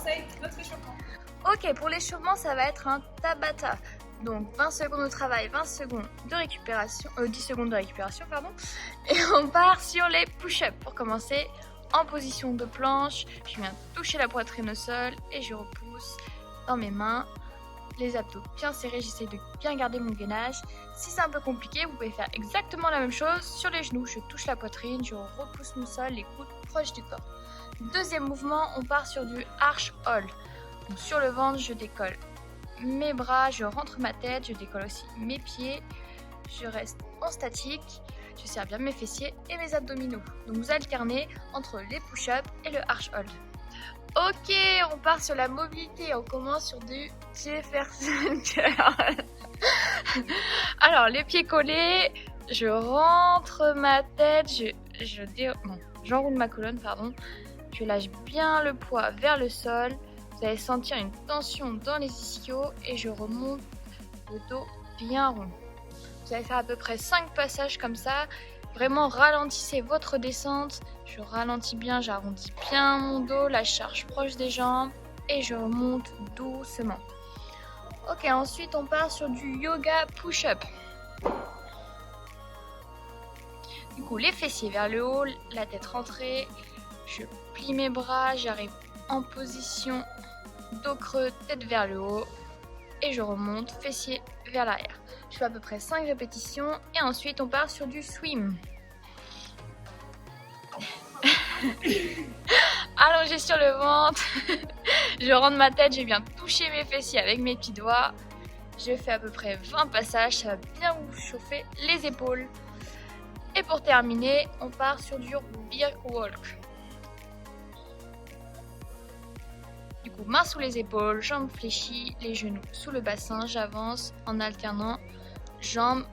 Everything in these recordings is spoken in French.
conseille notre échauffement? Ok, pour l'échauffement, ça va être un Tabata. Donc 20 secondes de travail, 20 secondes de récupération, 10 secondes de récupération, pardon. Et on part sur les push-ups. Pour commencer, en position de planche, je viens toucher la poitrine au sol et je repousse dans mes mains. Les abdos bien serrés, j'essaie de bien garder mon gainage. Si c'est un peu compliqué, vous pouvez faire exactement la même chose sur les genoux. Je touche la poitrine, je repousse mon sol, les coudes proches du corps. Deuxième mouvement, on part sur du arch hold. Donc, sur le ventre, je décolle mes bras, je rentre ma tête, je décolle aussi mes pieds. Je reste en statique, je serre bien mes fessiers et mes abdominaux. Donc vous alternez entre les push-ups et le arch hold. Ok, on part sur la mobilité, on commence sur du Jefferson curl. Alors les pieds collés, je rentre ma tête, j'enroule ma colonne, pardon. Je lâche bien le poids vers le sol. Vous allez sentir une tension dans les ischios et je remonte le dos bien rond. Vous allez faire à peu près 5 passages comme ça. Vraiment ralentissez votre descente. Je ralentis bien, j'arrondis bien mon dos, la charge proche des jambes et je remonte doucement. Ok, ensuite on part sur du yoga push-up. Du coup, les fessiers vers le haut, la tête rentrée. Je plie mes bras, j'arrive en position dos creux, tête vers le haut et je remonte, fessiers vers l'arrière. Je fais à peu près 5 répétitions et ensuite on part sur du swim. Allongé sur le ventre, je rentre ma tête, je viens toucher mes fessiers avec mes petits doigts. Je fais à peu près 20 passages, ça va bien vous chauffer les épaules. Et pour terminer, on part sur du birk walk. Du coup, mains sous les épaules, jambes fléchies, les genoux sous le bassin. J'avance en alternant jambes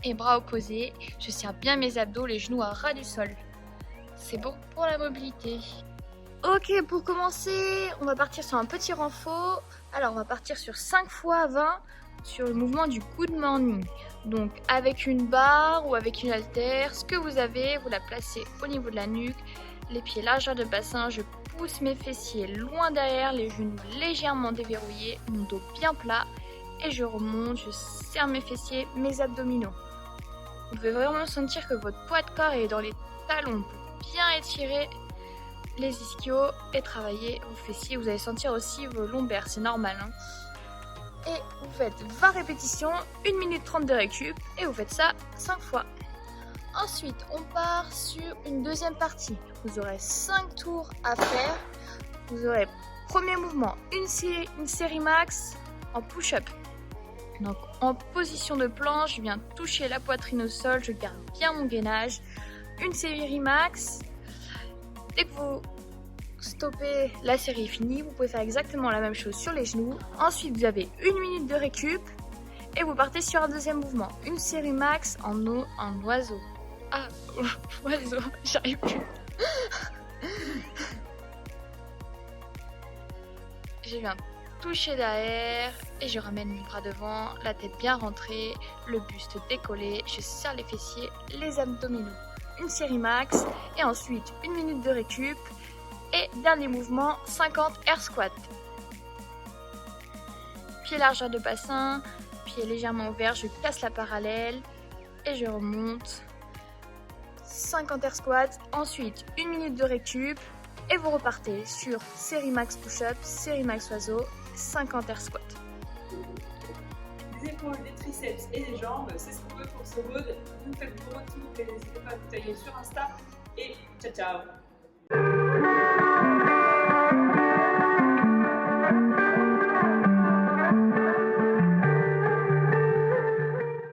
et bras opposés. Je serre bien mes abdos, les genoux à ras du sol. C'est bon pour la mobilité. Ok, pour commencer, on va partir sur un petit renfort. Alors, on va partir sur 5 fois 20 sur le mouvement du good morning. Donc, avec une barre ou avec une haltère, ce que vous avez, vous la placez au niveau de la nuque. Les pieds largeur de bassin, je pousse mes fessiers loin derrière, les genoux légèrement déverrouillés, mon dos bien plat et je remonte, je serre mes fessiers, mes abdominaux. Vous devez vraiment sentir que votre poids de corps est dans les talons pour bien étirer les ischios et travailler vos fessiers. Vous allez sentir aussi vos lombaires, c'est normal. Et vous faites 20 répétitions, 1 minute 30 de récup et vous faites ça 5 fois. Ensuite, on part sur une deuxième partie. Vous aurez 5 tours à faire. Vous aurez, premier mouvement, une série max en push-up. Donc, en position de planche, je viens toucher la poitrine au sol, je garde bien mon gainage. Une série max. Dès que vous stoppez, la série est finie. Vous pouvez faire exactement la même chose sur les genoux. Ensuite, vous avez 1 minute de récup. Et vous partez sur un deuxième mouvement. Une série max en oiseau. Ah, oiseau, j'arrive plus. Je viens toucher derrière et je ramène mes bras devant, la tête bien rentrée, le buste décollé, je serre les fessiers, les abdominaux. Une série max et ensuite 1 minute de récup et dernier mouvement 50 air squat. Pied largeur de bassin, pied légèrement ouvert, je casse la parallèle et je remonte. 50 air squats, ensuite 1 minute de récup et vous repartez sur série max push-up, série max oiseau, 50 air squats. Les épaules, les triceps et les jambes, c'est ce qu'on veut pour ce mode. Vous faites vos retours et n'hésitez pas à vous tailler sur Insta et ciao ciao.